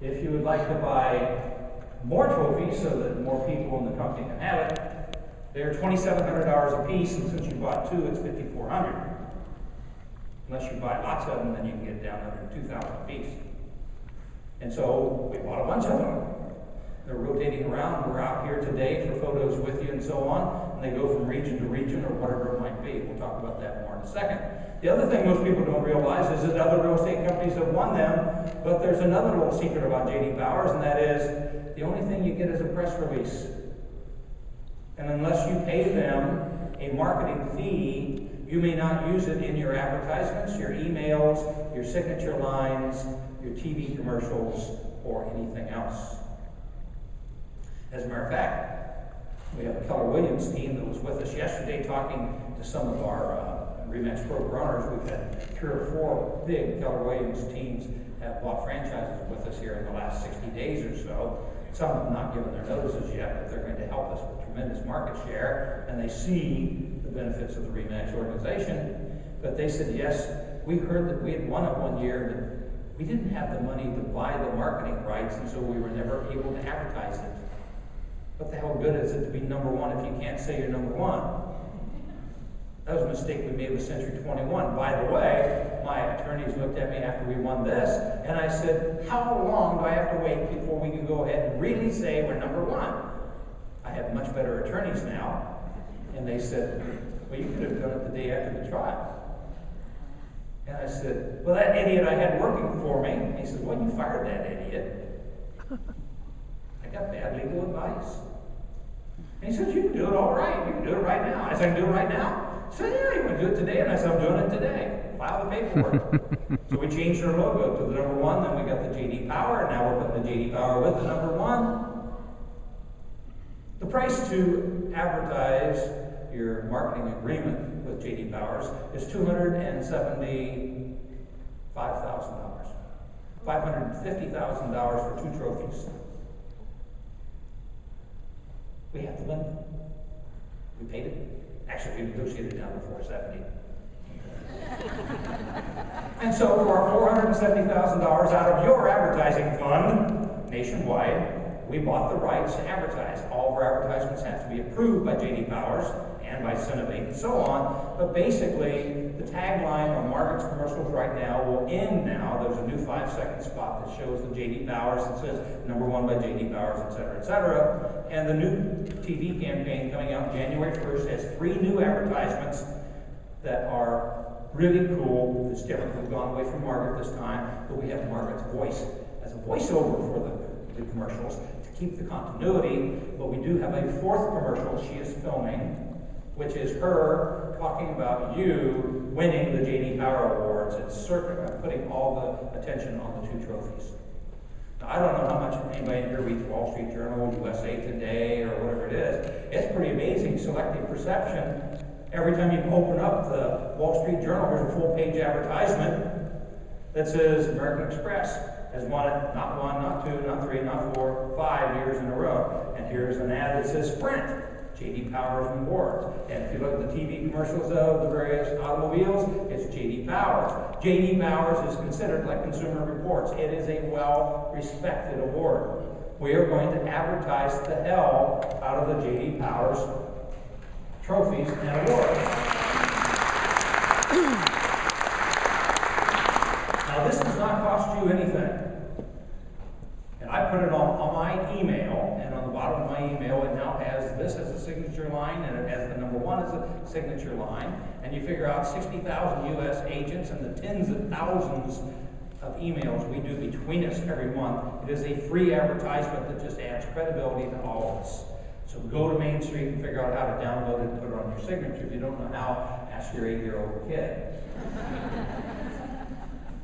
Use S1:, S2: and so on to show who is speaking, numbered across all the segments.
S1: If you would like to buy more trophies so that more people in the company can have it, they're $2,700 a piece, and since you bought two, it's $5,400. Unless you buy lots of them, then you can get down under $2,000 a piece. And so we bought a bunch of them. They're rotating around. We're out here today for photos with you and so on, and they go from region to region or whatever it might be. We'll talk about that more in a second. The other thing most people don't realize is that other real estate companies have won them, but there's another little secret about J.D. Powers, and that is the only thing you get is a press release. And unless you pay them a marketing fee, you may not use it in your advertisements, your emails, your signature lines, your TV commercials, or anything else. As a matter of fact, we have a Keller Williams team that was with us yesterday talking to some of our RE/MAX Pro runners. We've had 3 or 4 big Keller Williams teams have bought franchises with us here in the last 60 days or so. Some have not given their notices yet, but they're going to help us with tremendous market share, and they see the benefits of the RE/MAX organization. But they said, yes, we heard that we had won it one year, but we didn't have the money to buy the marketing rights, and so we were never able to advertise it. What the hell good is it to be number one if you can't say you're number one? That was a mistake we made with Century 21. By the way, my attorneys looked at me after we won this, and I said, how long do I have to wait before we can go ahead and really say we're number one? I have much better attorneys now, and they said, well, you could have done it the day after the trial. And I said, well, that idiot I had working for me. And he said, well, you fired that idiot. I got bad legal advice. And he said, you can do it all right. You can do it right now. I said, I can do it right now? He said, yeah, you can do it today. And I said, I'm doing it today. File the paperwork. So we changed our logo to the number one. Then we got the J.D. Power. And now we're putting the J.D. Power with the number one. The price to advertise your marketing agreement with J.D. Powers is $275,000. $550,000 for 2 trophies. We have to win. We paid it. Actually, we negotiated it down to $470,000. And so for $470,000 out of your advertising fund nationwide, we bought the rights to advertise. All of our advertisements have to be approved by J.D. Powers and by Cinevate and so on. But basically, the tagline on Margaret's commercials right now will end now. There's a new 5-second spot that shows the J.D. Powers that says number one by J.D. Powers, etc., etc. And the new TV campaign coming out January 1st has 3 new advertisements that are really cool. It's different. We've gone away from Margaret this time, but we have Margaret's voice as a voiceover for the commercials to keep the continuity. But we do have a 4th commercial she is filming, which is her talking about you winning the J.D. Power Awards and putting all the attention on the 2 trophies. Now, I don't know how much anybody here reads Wall Street Journal, USA Today, or whatever it is. It's pretty amazing, selective perception. Every time you open up the Wall Street Journal, there's a full-page advertisement that says American Express has won it not 1, not 2, not 3, not 4, 5 years in a row. And here's an ad that says Sprint, J.D. Powers Awards. And if you look at the TV commercials of the various automobiles, it's J.D. Powers. J.D. Powers is considered like Consumer Reports. It is a well-respected award. We are going to advertise the hell out of the J.D. Powers trophies and awards. Now, this does not cost you anything. And I put it on my email, and on the bottom of my email, it now has this as a signature line, and it has the number one as a signature line. And you figure out 60,000 U.S. agents and the tens of thousands of emails we do between us every month. It is a free advertisement that just adds credibility to all of us. So go to Main Street and figure out how to download it and put it on your signature. If you don't know how, ask your 8-year-old kid.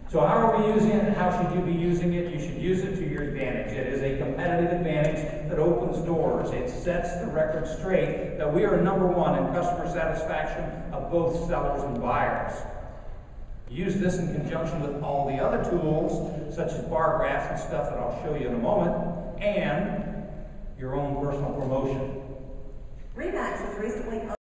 S1: So how are we using it, and how should you be using it? You should use it to your advantage. It is a competitive advantage that opens doors. It sets the record straight that we are number one in customer satisfaction of both sellers and buyers. Use this in conjunction with all the other tools, such as bar graphs and stuff that I'll show you in a moment, and your own personal promotion.
S2: RE/MAX has recently